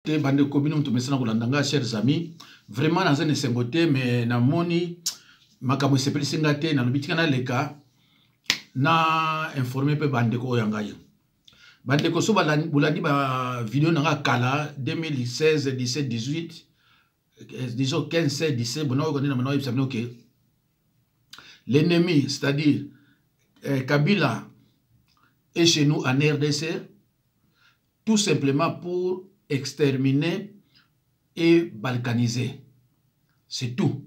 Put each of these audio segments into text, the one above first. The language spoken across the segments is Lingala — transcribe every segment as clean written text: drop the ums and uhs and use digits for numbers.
que bande kobino mtumesana kulandanga chers amis vraiment dans un esengote mais na moni makamo sepeli singate na lobitika na leka na informer pe bande ko yangaye bande ko so bulandi ba vidéo na kala 2016 17 18 disons 15 16 17 bon on connaît maintenant il savait que l'ennemi c'est-à-dire Kabila est chez nous en RDC tout simplement pour exterminer et balkaniser. C'est tout.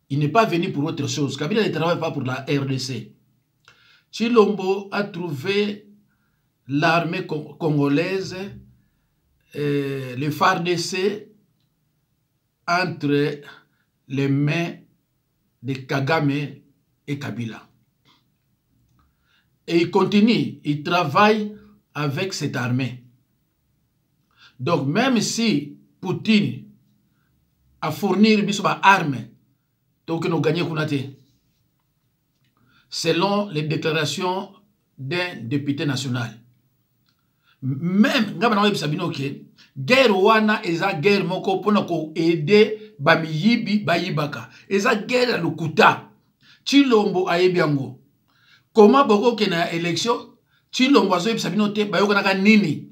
Il n'est pas venu pour autre chose. Kabila ne travaille pas pour la RDC. Chilombo a trouvé l'armée congolaise, le FARDC, entre les mains de Kagame et Kabila. Et il continue, il travaille avec cette armée. Donc même si Poutine a fourni des armes, donc nous gagnons selon les déclarations d'un député national. Même guerre wana eza guerre moko pona ko aider bamiyibi bayibaka. Eza guerre lukuta. Chilombo ayebiango. Comment boko kena élection Chilombo azo yebisabino te bayoka naka nini.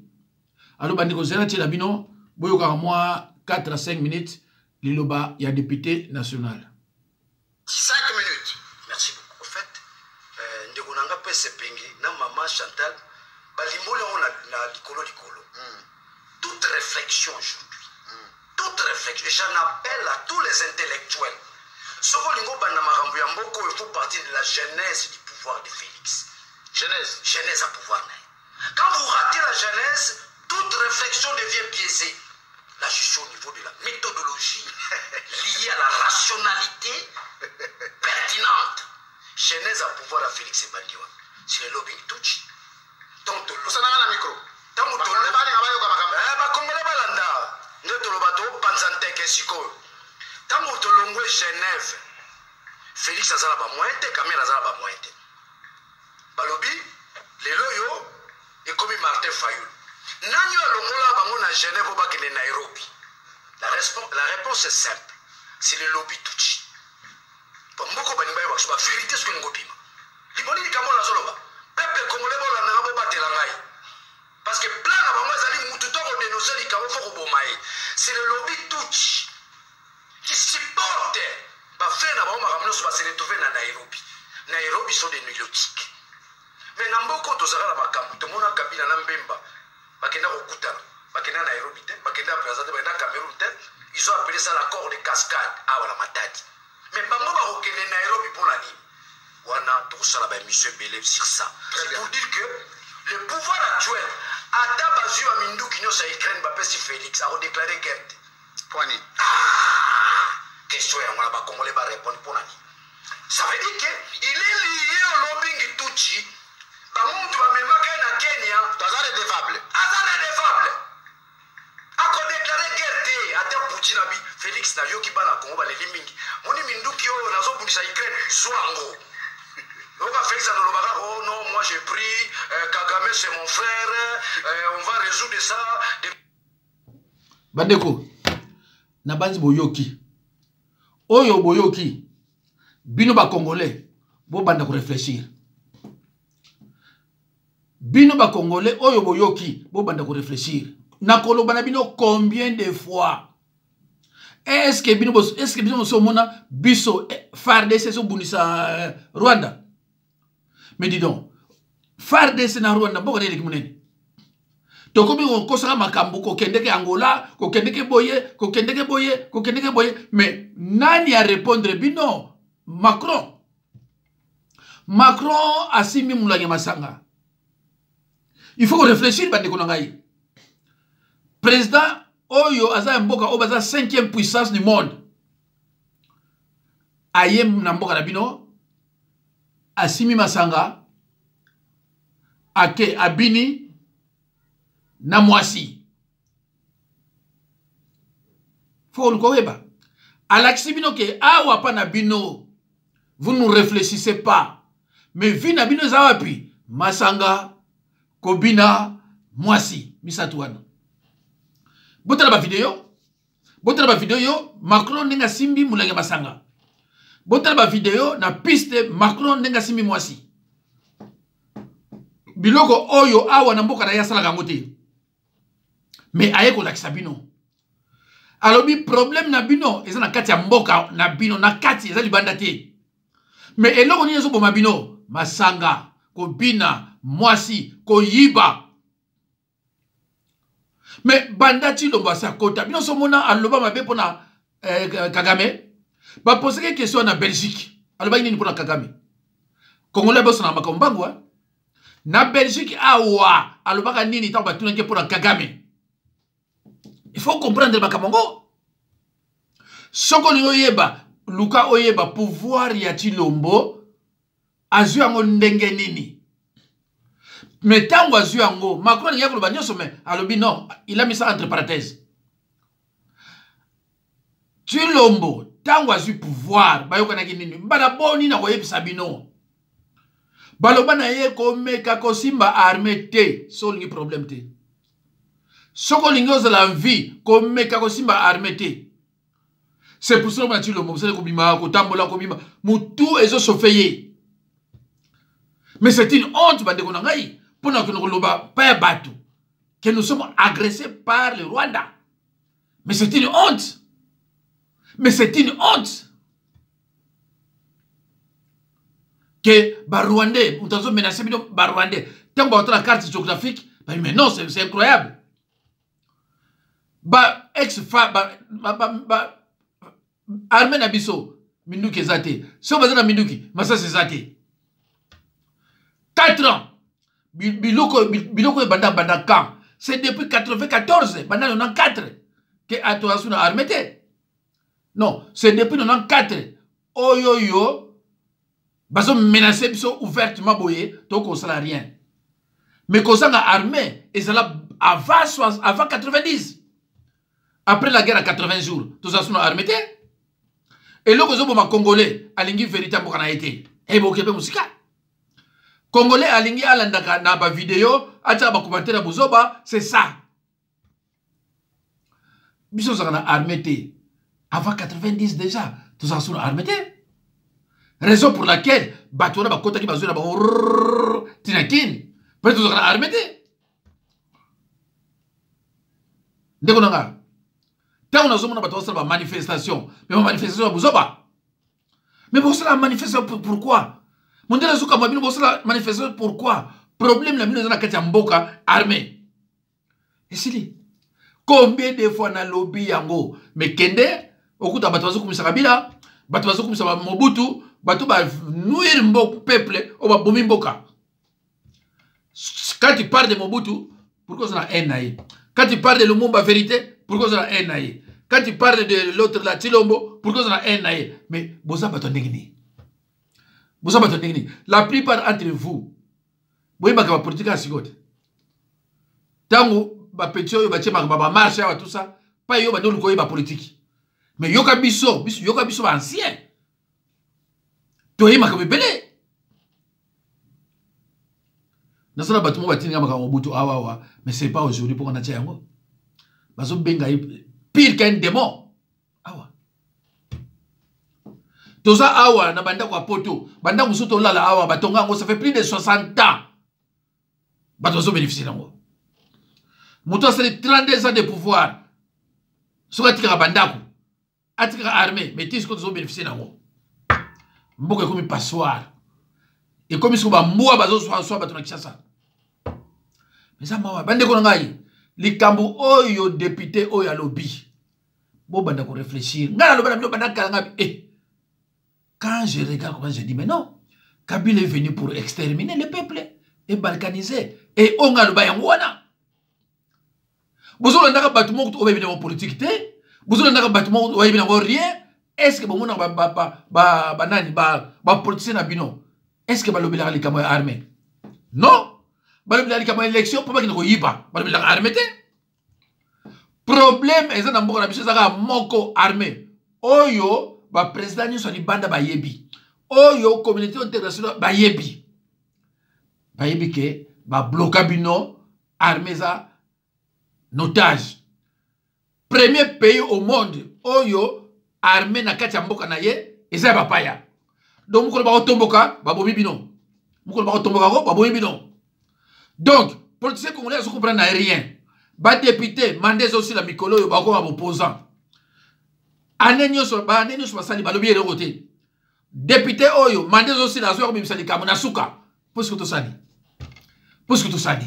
Alors bandiko zena tila bino boyoka moi 4 à 5 minutes liloba ya député national. 5 minutes. Merci beaucoup. Au fait, ndeko nanga pese pengi na maman Chantal balimbole on na likolo. Toute réflexion aujourd'hui. Toute réflexion. J'en appelle à tous les intellectuels. Soko lingo bana makambo ya mboko il faut partir de la genèse du pouvoir de Félix. Genèse à pouvoir. Quand vous ratez la genèse, toute réflexion devient biaisée. Là, je suis au niveau de la méthodologie liée à la rationalité pertinente. Genèse à pouvoir à Félix et Bandiwa. C'est le lobbying touch. Donc, vous avez un micro. Tant que vous avez un Genève, Félix azala ba mointe, Camille azala ba mointe. Balobi, lelo yo, et comme Martin Fayoul. Nanyo alongola bango na Genève au bakene Nairobi. La réponse est simple. C'est le lobby touchi. Bon, moko bani bayo bakso ba vérité ce que ngo bima. Liboni likamo la soloba. Peuple congolais bo la ngabo batela ngai. Parce que plan na bango ezali mutu to ko dénoncer likamo foko bomae. C'est le lobby touchi qui supporte ba frère na bango makamno so ba se retrouver na Nairobi. Nairobi sont des nulotiques. Mais namboko to zaka la makambo to mona Kabila na Mbemba. Bakenda kokutana. Bakenda Nairobi te, bakenda Brazzaville, bakenda Cameroun te. Ils ont appelé ça l'accord de cascade. Ah voilà matadi. Mais bango ba kokende Nairobi pour la nuit. Wana to sala ba monsieur Belé sur ça. C'est pour dire que le pouvoir actuel a tabazu a mindu kinyo sa Ukraine ba pesi Félix a déclaré guerre. Poani. Question ya mwana ba congolais ba répondre pour la nuit. Ça veut dire que il est lié au lobbying Tutsi. Bamuntu ba memaka na Kenya, tazare défable. Azare défable. Ako déclaré guerre te ata Poutine abi Félix na yoki bana Congo ba leli mingi. Moni minduki yo nazo bundisa Ukraine zwango. Donc Félix a lobaka oh non moi j'ai pris Kagame c'est mon frère on va résoudre ça. Bandeko na banzi boyoki. Oyo boyoki bino ba congolais bo banda ko réfléchir. Bino ba congolais oyo boyoki bo banda ko réfléchir. Na koloba na bino combien de fois? Est-ce que bino so mona biso FARDC so bunisa Rwanda? Mais dis donc, FARDC na Rwanda boko nele kimunene. To kobi ko sala makambo ko kendeke Angola, ko kendeke boye, mais nani a répondre bino? Macron asimi mulanya masanga. Il faut réfléchir bande konangai. Président Oyo aza mboka obaza 5e puissance du monde. Ayem na mboka na bino asimi masanga ake abini na mwasi. Faut le koeba. Alaxi bino ke awa pa na bino. Vous ne réfléchissez pas. Mais vina bino zawapi masanga Kobina, Mwasi, Misatuano. Botala ba vidéo. Botala ba vidéo Macron nenga simbi Moulanga Masanga. Botala ba vidéo na piste Macron nenga simbi mwasi. Biloko oyo awa na mboka na yasala gangote. Mais ayeko lakisa bino. Alobi problème na bino eza na kati ya mboka na bino na kati eza libanda te. Mais eloko nini ezoboma bino masanga kobina mwasi koyiba. Mais banda Tshilombo asakota bino somona aloba mabe pona Kagame ba poser question na Belgique aloba nini pona Kagame Congolais boso na makombangwa na Belgique awa aloba nini ta batuna ke pona Kagame. Il faut comprendre bakamongo. Soko lingo yeba luka oyeba pouvoir ya Tshilombo azu yango ndenge nini. Mais tango azu yango Macron yako loba nyoso mais alobi non, il a mis ça entre parenthèses. Tshilombo tango azu pouvoir bayoka na nini mbala boni na koyebisa bino. Baloba na ye ko meka ko simba armée te, so lingi problème te. Soko lingo za la vie ko meka ko simba armée te. C'est pour ça que Tshilombo vous savez kobima ko tambola kobima mutu ezo sofeye. Mais c'est une honte bande ko ngai pour na ko loba pa batu que nous sommes agressés par le Rwanda. Mais c'est une honte. Mais c'est une honte. Que Barwandais, ou t'as menacé Barwandais, tant que la carte géographique, mais non, c'est incroyable. Ba ex-femme, armée Nabiso, Minduki Zate. Si on va dans Minduki, mais ça c'est Zate. 4 ans. Biloko et Banda Camp. C'est depuis 94, Banda 94, que Atoasu n'a armé. Non, c'est depuis 94. Oh yo yo. Baso menacé biso ouvertement boyé, donc on sera rien. Mais qu'on s'en a armé, et ça là avant 90. Après la guerre à 80 jours, tout ça sont armés. Et là, quand on Congolais, alingi véritable qu'on a été. Et bon, Québec musica. Congolais alingi alandaka na ba vidéo, acha ba commentaire bozoba, c'est ça. Biso ça a armé avant 90 déjà, tout ça sont armés. Raison pour laquelle Batouana va kota ki bazuna ba tinakin. Peut-être que vous avez armé. Ndeko nanga. Tant on a zomona bato sa manifestation. Mais manifestation buzoba. Mais vous la manifestation pourquoi? Mon dieu zuka mabino vous la manifestation pourquoi? Problème la bino na kati ya mboka armée. Et c'est combien de fois na lobby yango mais kende okuta bato bazo kumisa kabila, bato bazo kumisa Mobutu. Bato ba nuire mbo peuple o ba bomi mboka. Quand tu parles de Mobutu, pourquoi ça a un. Quand tu parles de Lumumba vérité, pourquoi ça a un. Quand tu parles de l'autre la Tshilombo, pourquoi ça a un. Mais bosa bato ndengini. Bosa bato ndengini. La plupart entre vous, boy ba politique à sigote. Tango ba petio yo ba chema ba marche wa tout ça, pas yo ba ndolu ko ba politique. Mais yoka biso ba ancien. Toi, ma kabebele. Nasana batumo batini ngama Mobutu awa mais c'est pas aujourd'hui pour on a tiango. Bazo benga pire qu'un démon. Awa. Toza awa na banda kwa poto, banda musuto lala awa batonga ngo ça fait plus de 60 ans. Batozo bénéficier nango. Muto c'est 32 ans de pouvoir. Soka tika bandako. Atika armée, mais tis ko tozo bénéficier nango. Mboka comme passoire et comme si on va mourir bazo soit bato na Kinshasa. Mais ça mawa bande ko ngai likambo oyo député oyo à lobby bo banda ko réfléchir ngala loba na banda kala ngabi quand je regarde comment je dis mais non, Kabila est venu pour exterminer le peuple et balkaniser et on a le bayango wana bozo ndaka bato moko to bébé politique te bozo ndaka bato moko oyebi na rien. Est-ce que bon nani politicien na bino est-ce que balobi la likamo ya armée? Non, balobi la likamo élection pour pas que ko yiba balobi la armée te. Problème eza na mboka na biso zaka moko armée oyo ba président ni so ni banda ba yebi oyo communauté internationale ba yebi ke ba bloka bino armée za notage premier pays au monde oyo armée na kati ya mboka na ye eza ya bapaya. Donc mukolo ba otomboka babomi bino. Mukolo ba otomboka ko babomi bino. Donc politicien congolais ne comprennent rien. Ba député mandez aussi la mikolo yo ba ko opposant. Anenyo so basali balobi ere côté. Député oyo mandez aussi la zo ko bisali kamuna suka. Parce que to sali. Parce que to sali.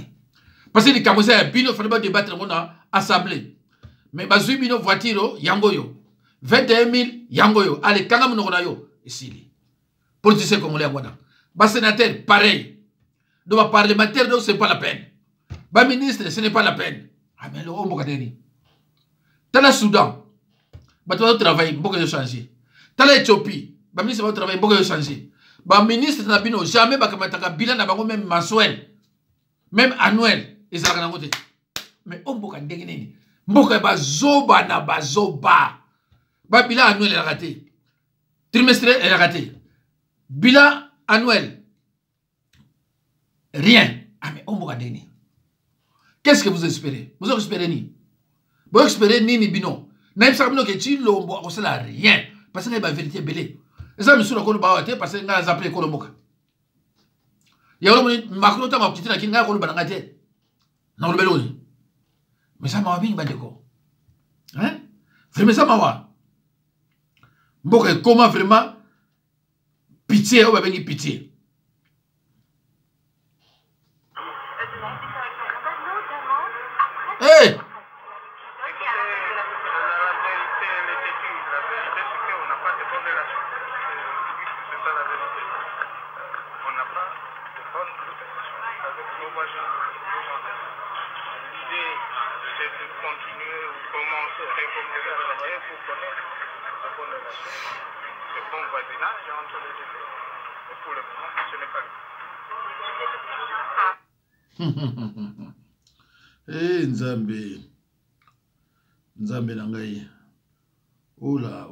Parce que les Camerounais bino fallait pas débattre dans assemblée. Mais bazui bino voiture yango yo. 21 000 yango yo. Allez kanga mnoko na yo ici. Politicien congolais wana. Ba sénateur pareil. Donc ba parlementaire donc c'est pas la peine. Ba ministre ce n'est pas la peine. Ah mais le ombo kadeni. Tala Soudan. Ba tu vas travailler beaucoup de changer. Tala Éthiopie. Ba ministre va travailler beaucoup de changer. Ba ministre na bino jamais ba kamataka bilan na bango même mensuel. Même annuel. Et ça va côté. Mais on peut gagner nini. Mboka ba zoba na ba zoba. Ba bilan annuel est raté. Trimestriel est raté. Bilan annuel. Rien. Ah mais on peut gagner. Qu'est-ce que vous espérez? Vous espérez ni? Vous espérez ni bino. N'a pas bino que tu l'ombo on sait rien. Parce que la vérité belé. Et ça me sur le col baoté parce que nga zappelé kolomboka. Ya lo Macron ta ma petite na kinga kolo banangate. Non, le belo. Mais ça m'a bien bandeko. Hein? Vraiment ça m'a. Bon, comment vraiment pitié, on va venir pitié. Hey! Eh Nzambe. Nzambe na ngai. Oula.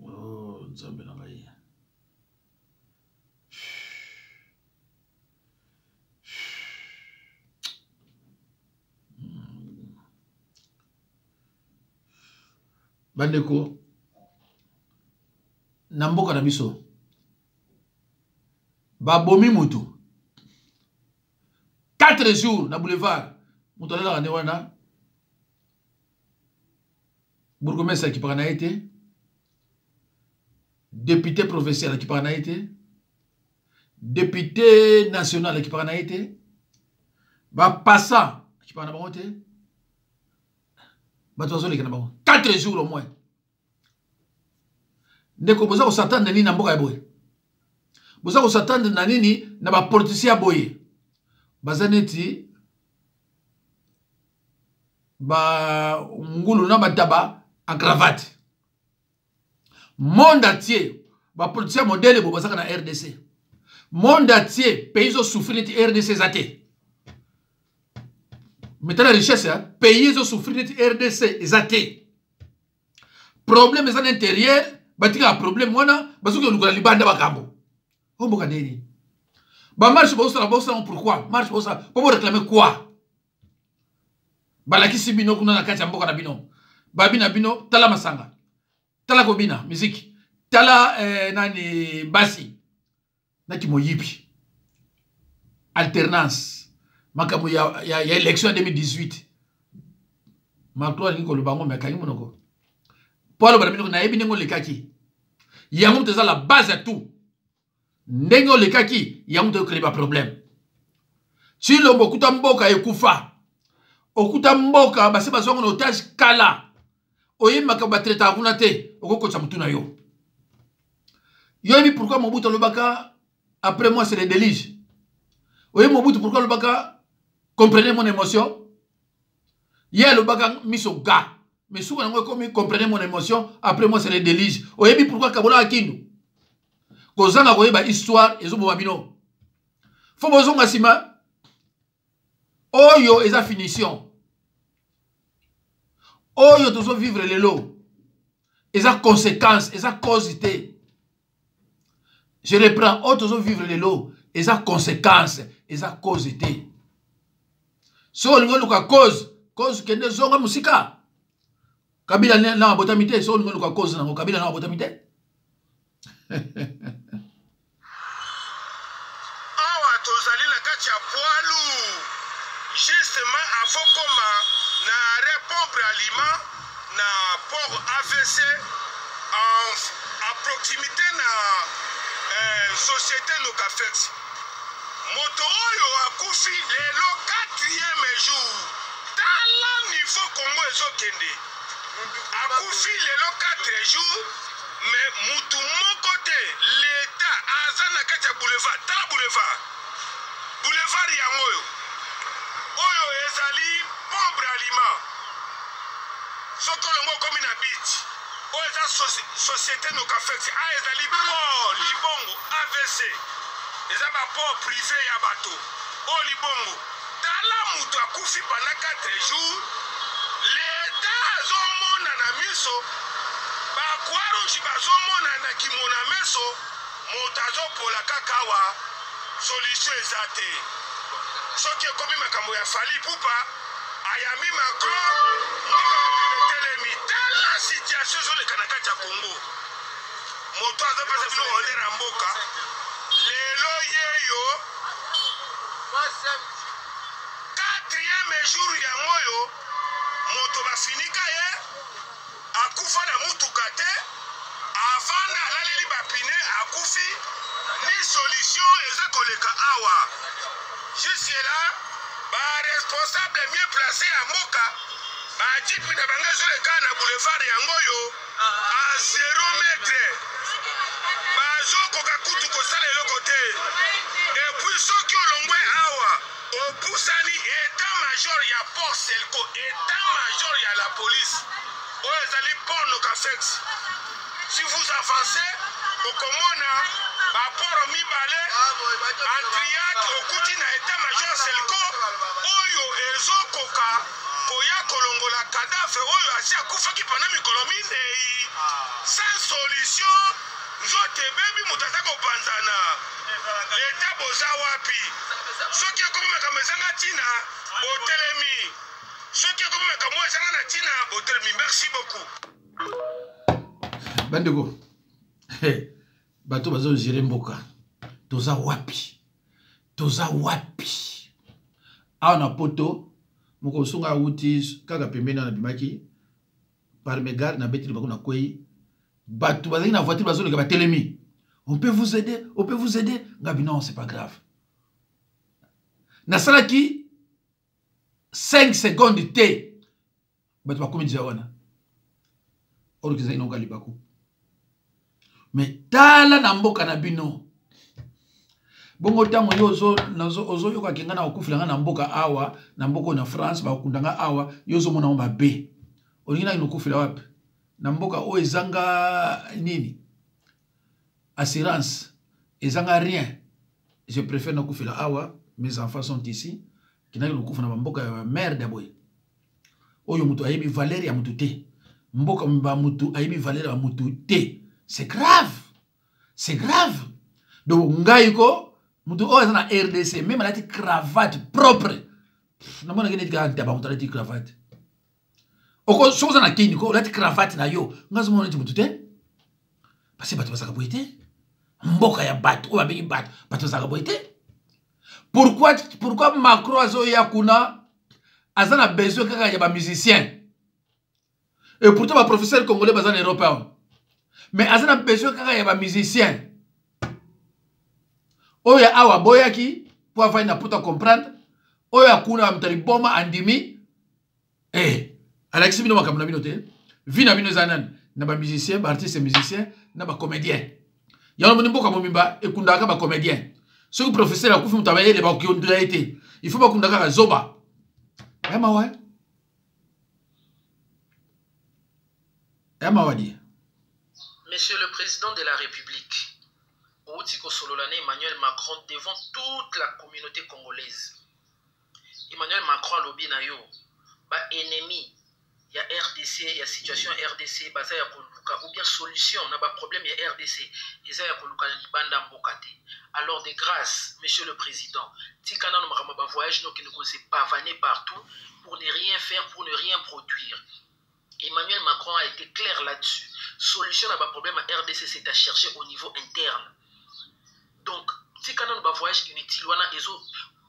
Oh Nzambe na ngai. Bandeko na mboka na biso babomi mutu 4 jours na boulevard mutu ala na wana bourgmestre qui parana été député provincial qui parana été député national qui parana été ba passant qui parana ba été ba tozo le kana ba 4 jours au moins ndeko boza ko s'attendre nini na mboka ya boye boza ko s'attendre na nini na ba politicien boye bazaneti ba ngulu na bataba en cravate monde entier ba politicien modèle bo bazaka na RDC monde entier pays ont souffert de RDC zate mettez la richesse hein pays ont souffert de RDC zate problème à l'intérieur batika problème wana bazuki olukula libanda bakambo omboka nini ba marche bosa pourquoi marche bosa pour réclamer quoi balaki sibino kuna na kati ya mboka na bino babina bino tala masanga tala kobina musique tala nani basi na kimoyipi alternance makambo ya élection 2018 Macron ni ko lubango mekangi monoko Paul Barabino na yebi nengo lekaki yango teza la base à tout nengo lekaki yango te créer ba problème si lo bokuta mboka ekufa okuta mboka base bazongo na otage kala oyima ka batreta kuna te okoko cha mutuna yo yebi pourquoi Mobutu lobaka après moi c'est le délige oyima Mobutu pourquoi lobaka comprenez mon émotion hier lobaka miso ga. Mais souvent, comme comprenez mon émotion, après moi, c'est le délige. Vous savez pourquoi Kabola a kindu? Quand on a une histoire, ils ont babino. Faut que vous ayez oh yo, et sa finition. Oh yo, tu dois vivre les lots. Et sa conséquence, et sa causalité. Je reprends. Oh, tu dois vivre les lots. Et sa conséquence, et sa causalité. so olingo luka cause kende zonga musika Kabila na botamite so olingo luka cause nango Kabila na botamite awa tozali na kati ya poilu justement avant koma na répondre aliment na port AVC en proximité na société Locafex moto oyo akufi lelo 4e jour tala niveau Congo ezokende akufi lelo 4 jours mais mutu moko te l'état aza na kati ya boulevard tala boulevard yango oyo ezali pombre aliment soki olongo okomi na biti oyo eza société Nokafex ezali port libongo AVC eza baport privé ya bato oyo libongo tala mutu akufi pendant 4 jours l'état azomona na miso bakwarushi bazomona na kimona meso moto azopola kaka awa solution eza te soki ekomi makambo ya Fally Ipupa ayami Macron telemi tala situation ezoleka na kati ya Congo moto azopesa bino honneur ya mboka lelo yeyo 4e jour yango oyo moto bafinika ye akufa na mutuka te avant na alaleli bapine akufi ni solution eza koleka awa jusque là ba responsable mieux placé à mboka ba jipi na banga ezoleka na boulevard yango yo a 0 mètre bazokoka kutu kosala eloko te et puis soki olongwe awa opusani état-major ya port Selco état-major ya la police oyo ezali port Nokafex si vous avancez okomona baporo mibale antriake okuti na état-major Selco oyo ezokoka koya kolongola cadavre oyo asi akufaki pana mikolo minei sans solution nzoto ebebi moto aza kopanzana leta boza wapi soki ekomi makambo ezanga ntina botelemi soki ekomi makambo ezanga na ntina botelemi merci beaucoup bandeko bato bazogere mboka toza wapi awa na poto moko sunga awuti kaka pembeni na bimaki par mégare na betili bako na kwei bato bazali na voiture bazoleka batelemi on peut vous aider ngabi non c'est pas grave nasalaki 5 secondes te bato bakomi deja wana oro kezali na ngali bako mais tala na mboka na bino bongo tango yo ozo yoka kenga na okufilanga na mboka awa na mboka na France bakundanga awa yo zo mona omba be olingina inokufila wapi na mboka o ezanga nini assurance ezanga rien je préfère na kufila awa mes enfants sont ici kinaki nokufa na mboka ya merde boy oyo mutu ayebi valeur ya mutu te mboka mba mutu ayebi valeur ya mutu te c'est grave donc ngaiko mutu oyo eza na RDC même alati cravate propre namona kene tika ba mutu alati cravate oko soza na kini ko alati cravate na yo ngazo mona mutu te parce que bato basaka boy te mboka ya bato oyo babengi bato basaka boy te pourquoi Macron azoya kuna azana besoin kaka ya ba musicien et pourtant ba professeur congolais bazana européen mais azana besoin kaka ya ba musicien oya awa boyaki pour avoir une puta comprendre oya kuna mtali boma andimi alexis bino makamna bino te vina bino zanan na ba musicien ba artiste musicien na ba comédien ya no mboka momimba ekundaka ba comédien ce que professeur akufi mutabaye le ba kiondra été il faut ba kundaka ka zoba ema wadi Monsieur le Président de la République, Outiko Sololane Emmanuel Macron devant toute la communauté congolaise. Emmanuel Macron lobi na yo, ba ennemi il y a RDC, il y a situation RDC, baza ya koluka, ou bien solution, on a pas problème, il y a RDC, il y a koluka libanda mbokate. Alors de grâce, Monsieur le Président, tikana no makamba voyage no qui ne connaît pas pavaner partout pour ne rien faire, pour ne rien produire. Emmanuel Macron a été clair là-dessus. Solution n'a pas problème à RDC, c'est à chercher au niveau interne. Donc, tikana no voyage inutile,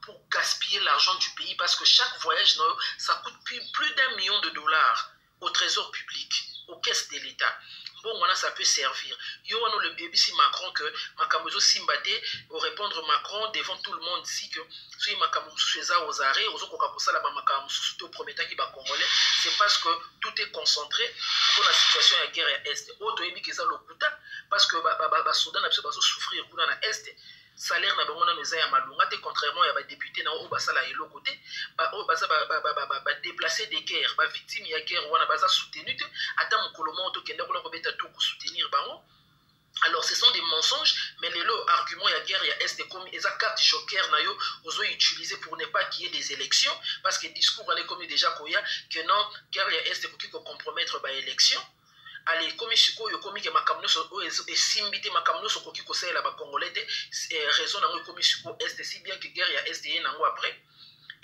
pour gaspiller l'argent du pays, parce que chaque voyage, ça coûte plus d'1 million de dollars au trésor public, aux caisses de l'État. Bon, voilà, ça peut servir. Yo, on a le bébé si Macron que Makamozo Simbate, au répondre Macron devant tout le monde, si que si Makamozo Sueza aux arrêts, aux autres Kaposa, là-bas, Makamozo au premier temps qui va congolais, c'est parce que tout est concentré pour la situation à guerre à Est. Autre ébi qui ça le coûte, parce que Soudan a besoin de souffrir au Est. Salaire na bango na meza ya malunga te, contrairement à ba député na o basala elo côté ba déplacer des guerres ba victime ya guerre wana baza soutenu te ata mokolomo to kenda ko beta to soutenir bango. Alors ce sont des mensonges, mais les arguments ya guerre ya est comme eza carte joker na yo ozo utiliser pour ne pas qu'il y ait des élections, parce que discours on est comme déjà koya que non guerre ya est ko compromettre ba élection. Allez, comme si yo comme que makamno so et simbité makamno so koki ko sala ba congolais raison na comme si est si bien que guerre ya est y nango après.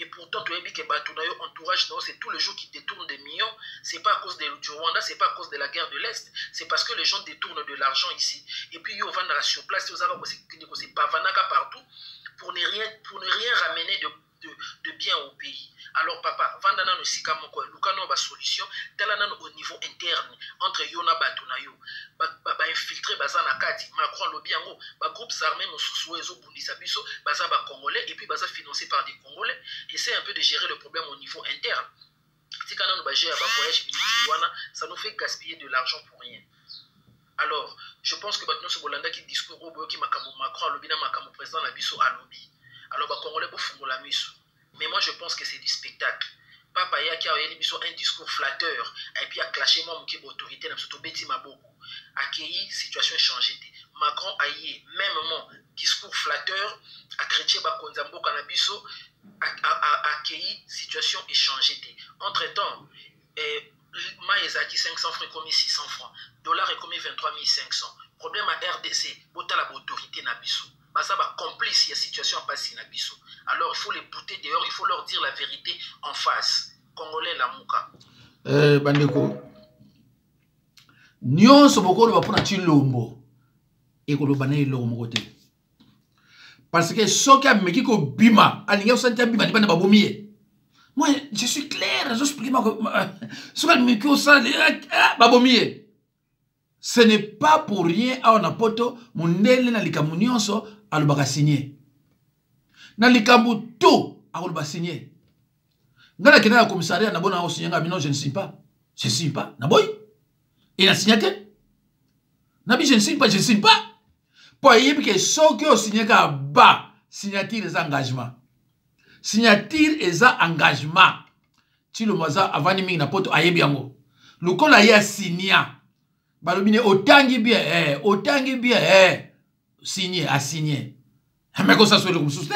Et pourtant tu as dit que bato na yo entourage non, c'est tous les jours qui détournent des millions, c'est pas à cause du Rwanda, c'est pas à cause de la guerre de l'Est, c'est parce que les gens détournent de l'argent ici et puis yo vendre sur place, vous avez c'est bavanaka partout pour ne rien ramener de bien au pays. Alors papa, vandana no sika moko lukano ba solution talana au niveau interne entre yona batuna yo ba infiltrer bazana kati Macron lobi yango ba groupes armés mosusu ezo bundisa biso baza ba congolais et puis baza financé par des congolais. Essaie un peu de gérer le problème au niveau interne. Tikana no ba gérer ba voyage militaire, ça nous fait gaspiller de l'argent pour rien. Alors, je pense que maintenant ce Bolanda qui discours au qui makambo Macron lobi na makambo président na biso a lobby. Alors, les Congolais font la mise. Mais moi, je pense que c'est du spectacle. Papa, il y a un discours flatteur. Et puis, il y a clashé mon autorité. Accueilli, situation changée. Macron a eu même mon discours flatteur. A chrétien Bakonzambo Kanabiso. Accueilli, situation échangée. Entre-temps, Maïzaki 500 francs comme 600 francs. Dollar est comme 23 500. Problème à RDC. Bota la autorité Nabiso. Ça va complice la situation passée na biso. Alors il faut les bouter dehors, il faut leur dire la vérité en face. Congolais la muka. Bandeko. Nyonso bokolo ba pona chilombo. Ekolo bana ilombo kote. Parce que soka meki ko bima, alinga santa bima di bana babomiye. Moi je suis clair, je explique moi soka meki ko sa babomiye. Ce n'est pas pour rien à on a poto mundele na likamu nyonso alobaka signé. Na likamu tout alobaka signé. Ngala kena na commissariat na bona o signé non je ne signe pas. Je signe pas. Na boy. Et na signaté. Na bi je ne signe pas, je signe pas. Pour yebi que soki o signé ka ba signature les engagements. Signature les engagements. Ti lo maza avani mingi na poto ayebi yango. Lukola ya signa. Balobine otangi bien, signé, à signer. Mais comment ça se fait le souste?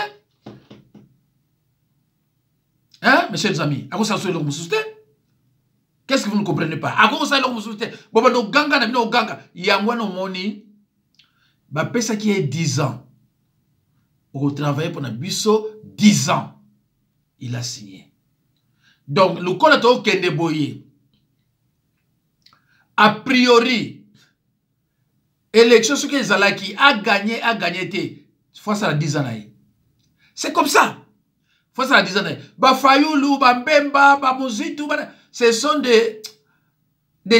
Hein, mes chers amis, à quoi ça se fait le souste? Qu'est-ce que vous ne comprenez pas? À quoi ça se fait le souste? Bon, no ganga, na bino ganga, yangwa no moni, ba pesa qui est 10 ans. Pour travailler pour Nabiso, 10 ans. Il a signé. Donc, le collato kende boye. A priori, élection ce que Zalaki a gagné face à la 10 ans. C'est comme ça. Face à la 10 ans. Ba Fayoulou, ba Mbemba, ba Mouzitou, ce sont des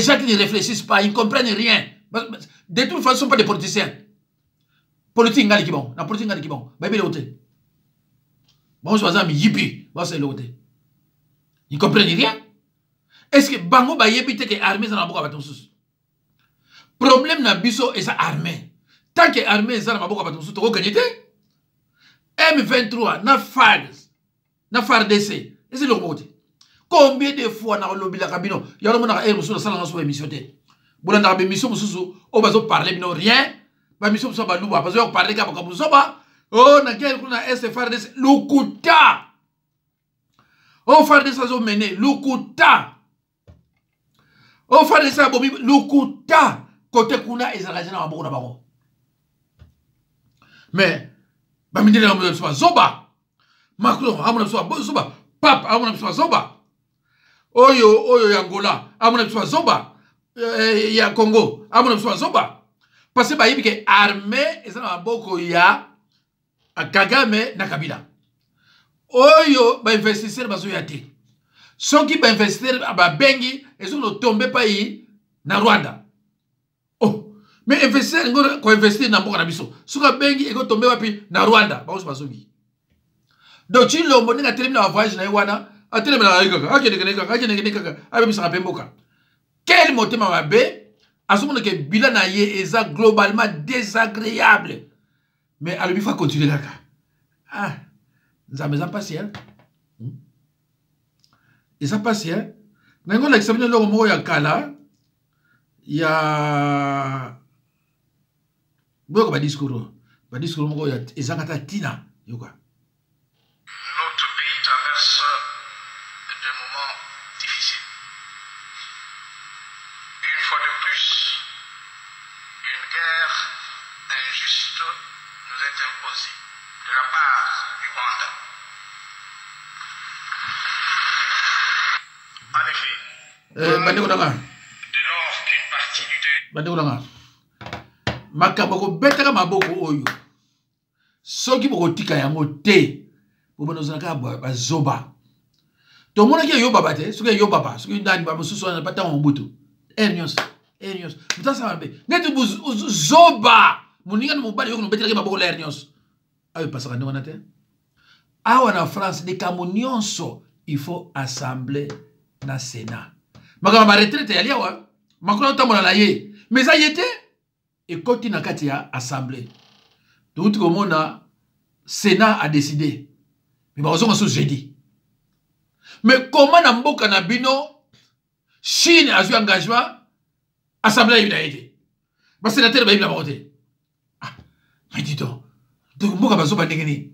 gens qui ne réfléchissent pas, ils ne comprennent rien. De toute façon, ce ne sont pas des politiciens. Politique ngali kibon, na politique ngali kibon. Ba bele wote. Bon, je vais yipi, ba c'est l'autre. Ils ne comprennent rien. Est-ce que bango ba yebite que armée ça na boka batonsus? Problème na biso et ça armée. Tant que armée ça na boka batonsus to gagner M23 na FARDC. Et c'est le côté. Combien de fois na lobby la cabino? Ya lo na musu sala na so émission té. Bolanda ba émission musu o bazo parler bino rien. Ba émission so ba luba bazo parler ka ba muso ba. Oh na guerre kuna FARDC lukuta. Oh FARDC ça zo mené lukuta. O fa de ça bomi lukuta côté kuna ezala jana maboko na bango. Mais ba mindele na mwe zoba. Macron amona zoba. Pape amona zoba. Oyo ya Angola amona zoba. Ya Congo amona zoba. Parce que ba yibi ke armée ezala maboko ya Kagame na Kabila. Oyo ba investisseur bazo ya te. Soki ba investisseur ba bengi ezo no tomber pays na Rwanda. Oh, mais investisseur ngo ko investir na mboka na biso. Soka bengi ego tomber wapi na Rwanda, ba bazobi. Donc tu lombo ninga termine na voyage na wana, ateleme na kaka, akene kaka, abe bisa pemboka. Quel motema mabe, asomona ke bilan na ye eza globalement désagréable. Mais alors il faut continuer là. Ah, ça me passe hein. Et ça passe hein. Nango l'examiner le mot ya kala. Ya Boko ba discours moko ya ezangata tina yoka. Notre pays traverse des moments difficiles. Une fois de plus, une guerre injuste nous est imposée de la part du Rwanda. En effet, Bande ko danga. de lors qu'une partie du territoire Bande ko danga. Makambo ko betaka maboko oyo. Soki boko tika yango te. Bobo nozaka ba zoba. To mona ki yo baba te, soki yo baba, soki ndani ba mususu na pata mbutu. Ernios. Mutasa mabe. Netu bu zoba. Muninga no mubali yo no betaka maboko la ernios. Ayo pasaka ndona te. Awa na France de kamonionso, il faut assembler na Sénat. Makama ba retraite ya liawa, makona tamona la ye. Mais ça y était et koti na kati ya assemblée. Tout comme on a Sénat a décidé. Mais bah on jeudi. Mais comment na mboka na bino Chine a eu engagement assemblée il a été. Ba sénateur ba il a voté. Ah, mais dis donc mboka ba zoba ndengeni.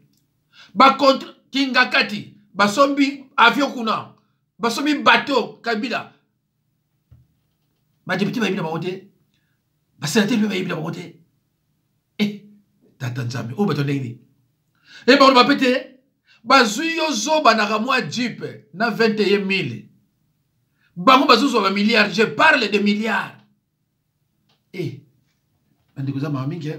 Ba contre Kingakati, ba sombi avion kuna, ba sombi bateau Kabila. Ba député ba il a voté. Ba sénateur ba il a voté. Eh, tata nzambe, o bato ndengeni. Eh ba on va péter. Bazuyo zoba na kamwa jeep na 21 000. Bango bazuzo ba milliards, je parle de milliards. Eh, bandeko za mamingi.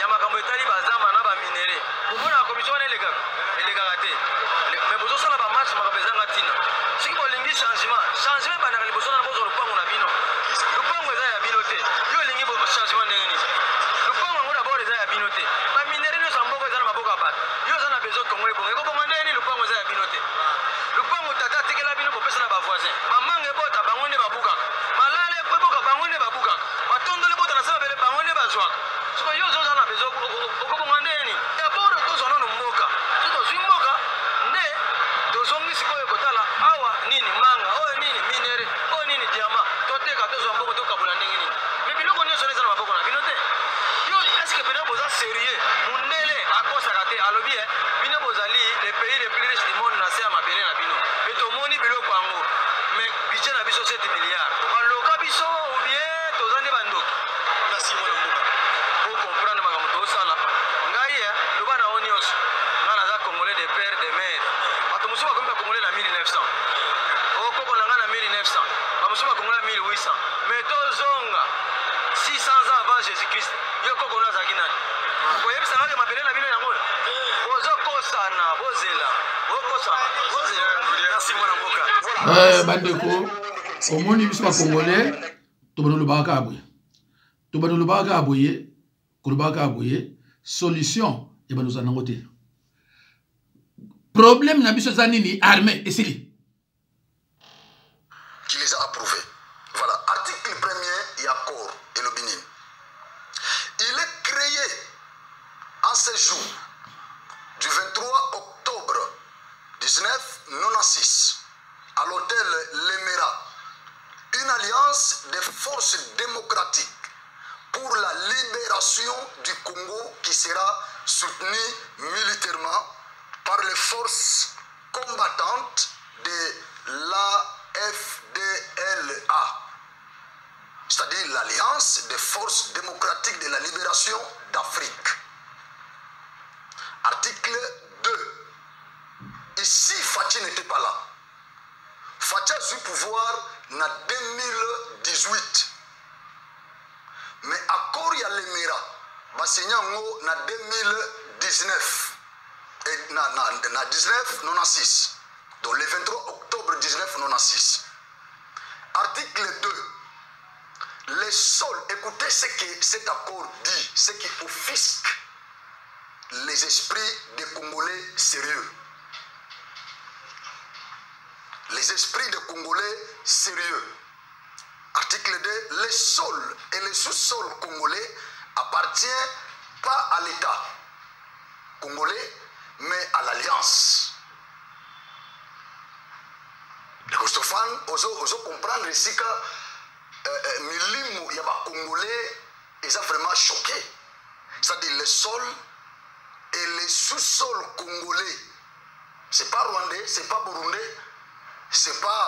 makambo etali swaka siko yo zo na bezo okobonga ndeni ya bora to zo na mboka to zo mboka nde to zo ngisi ko ekotala awa nini manga o nini minere o nini diama to teka to zo mboka to kabula ndenge nini me biloko nyo zo na maboko na bino te yo est-ce que bino boza sérieux mundele akosa kate alobi bino bozali les pays les plus riches du monde na se ya mabele na bino me to moni biloko yango me budget na biso 7 milliards baloka biso ou bien tozande bandoki merci mwana mboka po comprendre makambo tosala ngai loba na o nyonso nga naza congolais de père de mère bato mosusu bakomi bacongolais na 1900 okoko na nga na 1900 bamosusu bacongolais na 1800 mais tozonga 600 ans avant jésus christ yo koko nazalaki nani koyebisa ngake mabele na bino yango bozokosana bozela bokosana bozela merci mwana mboka bandeko omoni biso bacongolais tobanolobaka aboye tobanolobaka aboye kolobaka aboye solution ya banoza nango te problème na biso eza nini armée esili qui les a approuvés. Voilà, article 1er et accord et le Bénin. Il est créé en ce jour du 23 octobre 1996 à l'hôtel Lemera une alliance des forces démocratiques pour la libération du Congo qui sera soutenue militairement par les forces combattantes de l'AFDLA, c'est-à-dire l'Alliance des forces démocratiques de la libération d'Afrique. Article 2. Ici, Fachi n'était pas là. Fachi a eu pouvoir en 2018. Mais accord ya Lemera, Basenyango en 2019. Et na 1996. Donc le 23 octobre 1996. Article 2. Les sols, écoutez ce que cet accord dit, ce qui offusque les esprits des Congolais sérieux. Les esprits des Congolais sérieux. Article 2. Les sols et les sous-sols congolais appartiennent pas à l'État congolais, mais à l'Alliance. Les Costophanes, oso comprendre ici que Milimo Yaba Congolais, ils ont vraiment choqué. C'est-à-dire les sols et les sous-sols congolais. C'est pas rwandais, c'est pas burundais, c'est pas